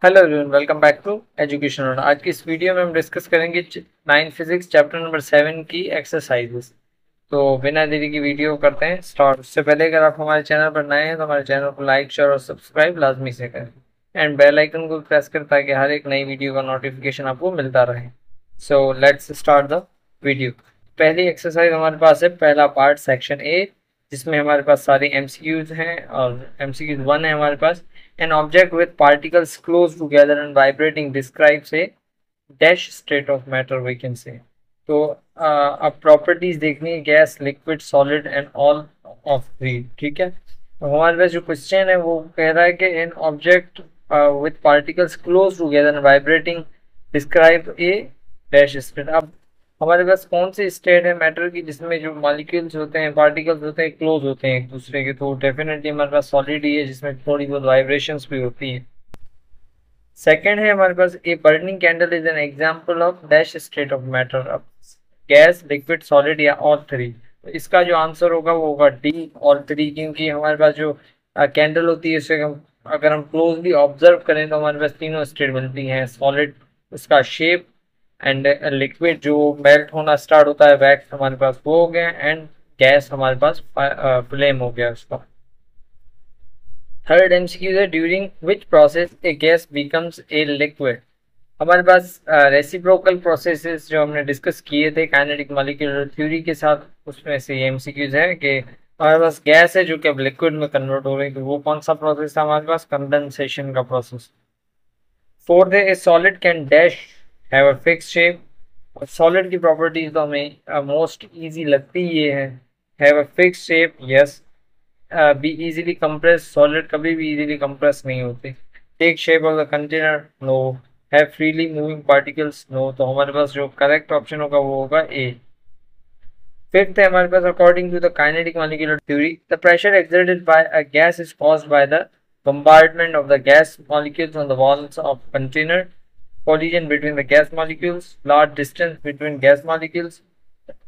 Hello everyone, welcome back to education. आज की इस वीडियो में हम डिस्कस करेंगे 9 फिजिक्स चैप्टर नंबर 7 की एक्सरसाइजेस। तो बिना देरी की वीडियो करते हैं स्टार्ट। उससे पहले अगर आप हमारे चैनल पर नए हैं तो हमारे चैनल को लाइक शेयर और सब्सक्राइब लाजमी से करें एंड बेल आइकन को प्रेस करें ताकि हर एक नई वीडियो का नोटिफिकेशन आपको मिलता रहे। So let's start the video. पहली एक्सरसाइज हमारे पास है, पहला पार्ट सेक्शन ए, जिसमें हमारे पास सारी एमसीक्यूज हैं और एमसीक्यूज 1 है हमारे पास। An object with particles close together and vibrating describes a dash state of matter, we can say. तो अब प्रॉपर्टीज देखनी है, gas, liquid, solid and all of three. ठीक है, तो हमारे पास जो क्वेश्चन है वो कह रहा है कि an object with particles close together and vibrating describe A dash state. अब हमारे पास कौन सी स्टेट है मैटर की जिसमें जो मॉलिक्यूल्स होते हैं, पार्टिकल्स होते हैं, क्लोज होते हैं एक दूसरे के? तो डेफिनेटली हमारे पास सॉलिड ही है जिसमें थोड़ी बहुत वाइब्रेशंस भी होती है। सेकंड है हमारे पास, a burning candle is an example of dash state of matter. अब गैस, लिक्विड, सॉलिड या ऑल थ्री, तो इसका जो आंसर होगा वो होगा डी, ऑल थ्री। क्योंकि हमारे पास जो कैंडल होती है उसे हम अगर हम क्लोजली ऑब्जर्व करें तो हमारे पास तीनों स्टेट मिलती हैं, सॉलिड उसका शेप, एंड लिक्विड जो मेल्ट होना स्टार्ट होता है, वैक्स हमारे पास वो हो गया, एंड गैस हमारे पास फ्लेम हो गया उसका। थर्ड एमसीक्यू है, during which process A gas becomes a liquid. हमारे पास रेसिप्रोकल प्रोसेसेस जो हमने डिस्कस किए थे काइनेटिक मॉलिक्यूलर थ्योरी के साथ, उसमें से ये एमसीक्यूज है कि हमारे पास गैस है जो कि अब लिक्विड में कन्वर्ट हो रही है, तो वो कौन सा प्रोसेस था हमारे पास? कंडेंसेशन का प्रोसेस। फोर्थ है, a solid can dash have a fix shape. और सॉलिड की प्रॉपर्टीज तो हमें मोस्ट इजी लगती ये है, have a fix shape, yes. Be easily compress, solid कभी भी इजीली कंप्रेस नहीं होते। Take shape of the container, no. Have freely moving particles, no. तो हमारे पास जो करेक्ट ऑप्शन होगा वो होगा ए। फिफ्थ है हमारे पास, according to the kinetic molecular theory the pressure exerted by a gas is caused by the bombardment of the gas molecules on the walls of container, collision between the gas molecules, large distance between gas molecules,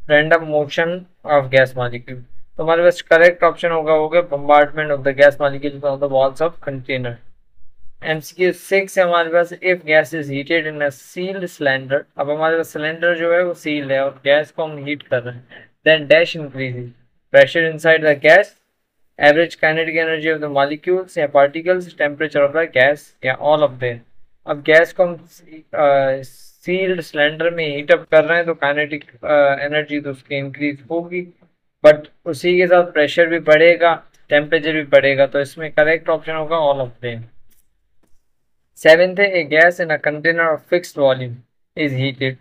random motion of gas molecule। तो हमारे पास correct option होगा bombardment of the gas molecules on the walls of container। MCQ 6 है हमारे पास, if gas is heated in a sealed cylinder। अब हमारे पास cylinder जो है वो सील्ड है और गैस को हम हीट कर रहे हैं, then dash increases pressure inside the gas, average kinetic energy of the molecules या particles, temperature of the gas या ऑल ऑफ देम। अब गैस को हम सील्ड सिलेंडर में हीट अप कर रहे हैं तो काइनेटिक एनर्जी तो उसकी इंक्रीज होगी, बट उसी के साथ प्रेशर भी बढ़ेगा, टेम्परेचर भी बढ़ेगा, तो इसमें करेक्ट ऑप्शन होगा ऑल ऑफ देम। सेवेंथ है, a gas in a container of fixed volume is heated.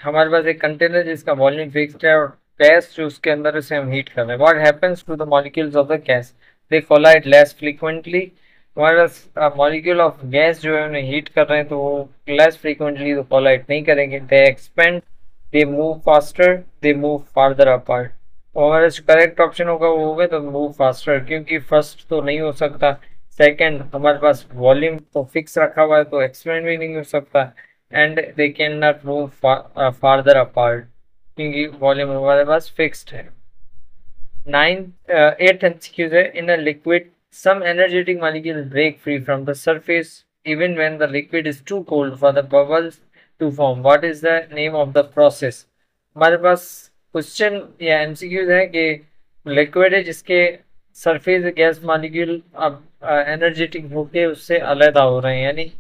हमारे पास एक कंटेनर जिसका वॉल्यूम फिक्स्ड है और गैस जो उसके अंदर उसे हम हीट कर रहे हैं। What happens to the molecules of the gas? They collide less frequently. हमारे पास मॉलिक्यूल ऑफ गैस जो है उन्हें हीट कर रहे हैं तो वो लेस फ्रीक्वेंटली तो कोलाइड नहीं करेंगे। They expand, they move faster, they move farther apart. तो हमारा जो करेक्ट ऑप्शन होगा वो होगा तो मूव फास्टर, क्योंकि फर्स्ट तो नहीं हो सकता, सेकेंड हमारे पास वॉल्यूम तो फिक्स रखा हुआ है तो एक्सपेंड भी नहीं हो सकता, and they can not move farther apart क्योंकि वॉल्यूम हमारे पास फिक्स्ड है। एट्थ एमसीक्यूज है, in a liquid some energetic molecule break free from the surface even when the liquid is too cold for the bubbles to form. What is the name of the process? हमारे पास question या MCQs है कि liquid है जिसके surface gas molecule अब energetic होके उससे अलग हो रहे हैं, यानी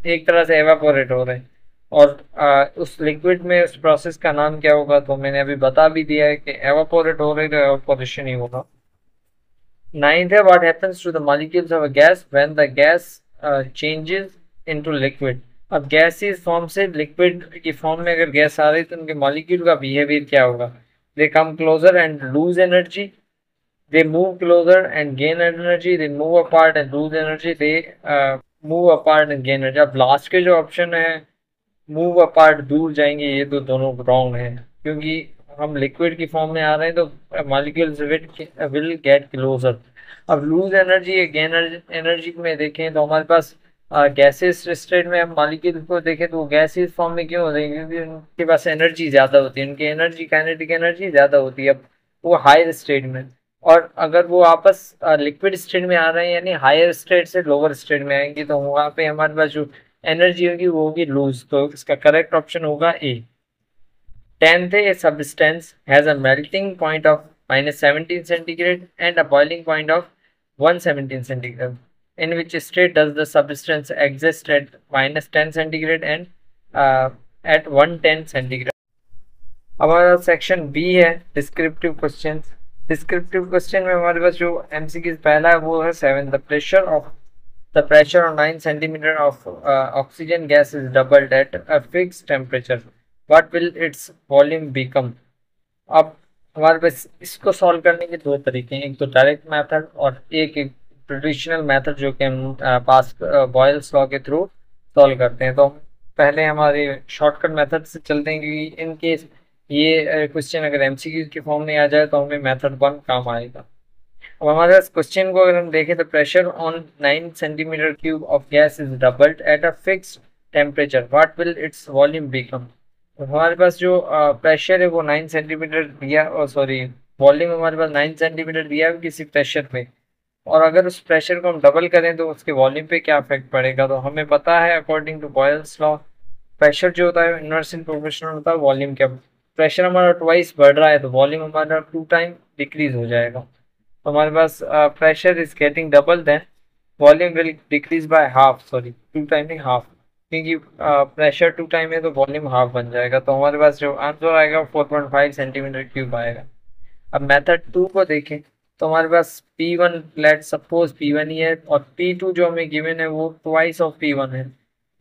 एक तरह से एवापोरेट हो रहे हैं, और उस लिक्विड में उस प्रोसेस का नाम क्या होगा? तो मैंने अभी बता भी दिया है कि एवापोरेट हो रही तो एवापोरेशन ही होगा। नाइन्थ है, what happens to the molecules of a gas when the gas changes into liquid. अब गैसीय फॉर्म से लिक्विड की फॉर्म में अगर गैस आ रही तो उनके मॉलिक्यूल का बिहेवियर क्या होगा? They come closer and lose energy, they move closer and gain energy, they move apart and lose energy, they move apart and gain energy। अब लास्ट के जो ऑप्शन है मूव अपार्ट, दूर जाएंगे, ये तो दोनों रॉन्ग है, क्योंकि हम लिक्विड की फॉर्म में आ रहे हैं तो मॉलिक्यूल्स विल गेट क्लोजर। अब लूज एनर्जी या गेन एनर्जी में देखें तो हमारे पास गैसेस स्टेट में हम मॉलिक्यूल को देखें तो गैसेस फॉर्म में क्यों होते हैं? क्योंकि उनके पास एनर्जी ज़्यादा होती है, उनकी एनर्जी काइनेटिक एनर्जी ज़्यादा होती है, अब वो हायर स्टेट में। और अगर वो आपस लिक्विड स्टेट में आ रहे हैं यानी हायर स्टेट से लोअर स्टेट में आएंगी तो वहाँ पे हमारे पास जो एनर्जी होगी वो होगी लूज। तो इसका करेक्ट ऑप्शन होगा ए। 10th, a substance has a melting point of -17 centigrade and a boiling point of 117 centigrade. In which state does the substance exist at -10 centigrade and at 110 centigrade? हमारा section B है descriptive question. Descriptive question में हमारे पास जो MCQ पहला है वो है 7। The pressure on 9 centimetre of oxygen gas is doubled at a fix temperature, what will its volume become. अब हमारे पास इसको सॉल्व करने के दो तरीके हैं, एक तो डायरेक्ट मेथड और एक ट्रेडिशनल मेथड जो कि हम पास बॉयल्स लॉ के थ्रू सॉल्व करते हैं। तो पहले हमारे शॉर्टकट मेथड से चलते हैं क्योंकि इन केस ये क्वेश्चन अगर एमसीक्यू के फॉर्म में आ जाए तो हमें मेथड 1 काम आएगा। अब हमारे पास क्वेश्चन को अगर हम देखें तो pressure on 9 centimetre cube of gas is doubled at a fixed temperature, what will its volume become. हमारे पास जो प्रेशर है वो 9 सेंटीमीटर दिया, और सॉरी वॉल्यूम हमारे पास 9 सेंटीमीटर दिया है किसी प्रेशर पे, और अगर उस प्रेशर को हम डबल करें तो उसके वॉल्यूम पे क्या इफेक्ट पड़ेगा। तो हमें पता है according to Boyle's law pressure जो होता है इनवर्सली प्रोपोर्शनल होता है वॉल्यूम के। प्रेशर हमारा ट्वाइस बढ़ रहा है तो वॉल्यूम हमारा 2 टाइम डिक्रीज हो जाएगा। तो हमारे पास pressure is getting double, then volume will decrease by half, sorry 2 time नहीं हाफ, क्योंकि प्रेशर 2 टाइम है तो वॉल्यूम हाफ बन जाएगा। तो हमारे पास जो आंसर आएगा 4.5 सेंटीमीटर क्यूब आएगा। अब मेथड 2 को देखें तो हमारे पास P1 लेट सपोज P1 ही है और P2 जो हमें गिवन है वो ट्वाइस ऑफ P1 है,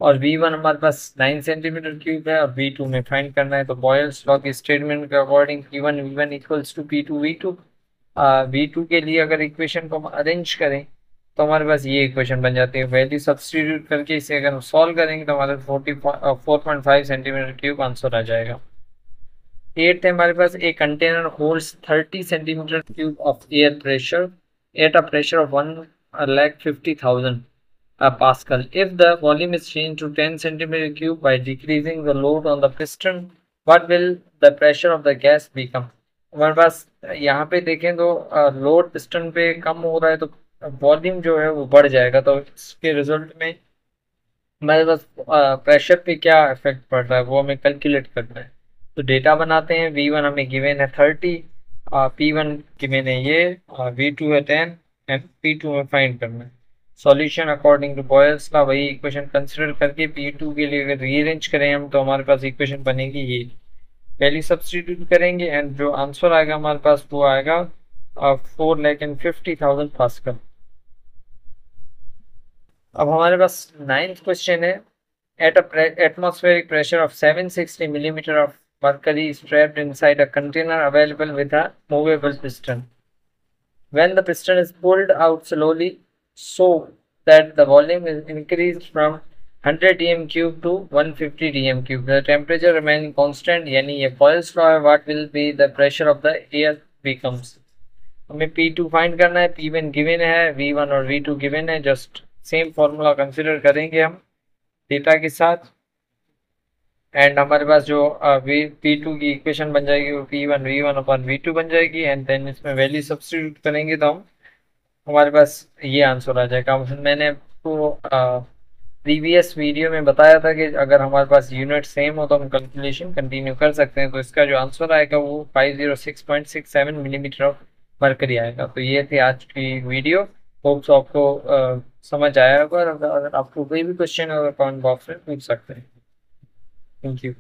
और V1 हमारे पास 9 सेंटीमीटर क्यूब है और V2 में फाइंड करना है। तो बॉयल्स लॉ के स्टेटमेंट के according P1 V1 equals to P2 V2। V2 के लिए अगर इक्वेशन को हम अरेंज करें तो हमारे पास ये इक्वेशन बन जाती है। वैल्यू सब्सटीट्यूट करके इसे अगर हम सॉल्व करेंगे तो हमारे 4.5 सेंटीमीटर क्यूब आंसर आ जाएगा। 8th है हमारे पास a container holds 30 centimetre cube of air pressure at a pressure of 1,50,000 Pascal. If the volume is changed to 10 centimeter cube by decreasing the load on the piston, what will the pressure of the gas become? हमारे पास यहाँ पे देखें तो load piston पे कम हो रहा है तो वॉल्यूम जो है वो बढ़ जाएगा। तो इसके रिजल्ट में हमारे पास प्रेशर पे क्या इफेक्ट पड़ रहा है वो हमें कैलकुलेट करना है। तो डेटा बनाते हैं। V1 हमें गिवन है 30, P1 गिवन है ये, V2 है 10 एंड P2 में फाइंड करना है। Solution according to Boyle's law वही इक्वेशन कंसिडर करके P2 के लिए अगर रीअरेंज करें हम तो हमारे पास इक्वेशन बनेगी ये। वैल्यू सब्सटीट्यूट करेंगे एंड जो आंसर आएगा हमारे पास वो आएगा 4,50,000 पास्कल। अब हमारे पास 9th क्वेश्चन है at atmospheric pressure of 760 millimetre of mercury is trapped inside a container available with a movable piston. When the piston is pulled out slowly so that the volume is increased from 100 dm cube to 150 dm cube, the temperature remains constant, यानी ये Boyle's law है, what will be the pressure of the air becomes। हमें P2 find करना है, P1 given है, V1 और V2 given है। Just same formula consider करेंगे हम डेटा के साथ एंड हमारे पास जो P2 की इक्वेशन बन जाएगी वो P1 V1 अपन V2 बन जाएगी एंड देन इसमें वैल्यू सब्स्टिट्यूट करेंगे तो हम हमारे पास ये आंसर आ जाएगा। मैंने आपको प्रीवियस वीडियो में बताया था कि अगर हमारे पास यूनिट सेम हो तो हम कैलकुलेशन कंटिन्यू कर सकते हैं। तो इसका जो आंसर आएगा वो 506.67 मिलीमीटर ऑफ मरकरी आएगा। तो ये थी आज की वीडियो, होप्स आपको समझ आया होगा। अगर आपको कोई भी क्वेश्चन है तो कमेंट बॉक्स में पूछ सकते हैं। Thank you.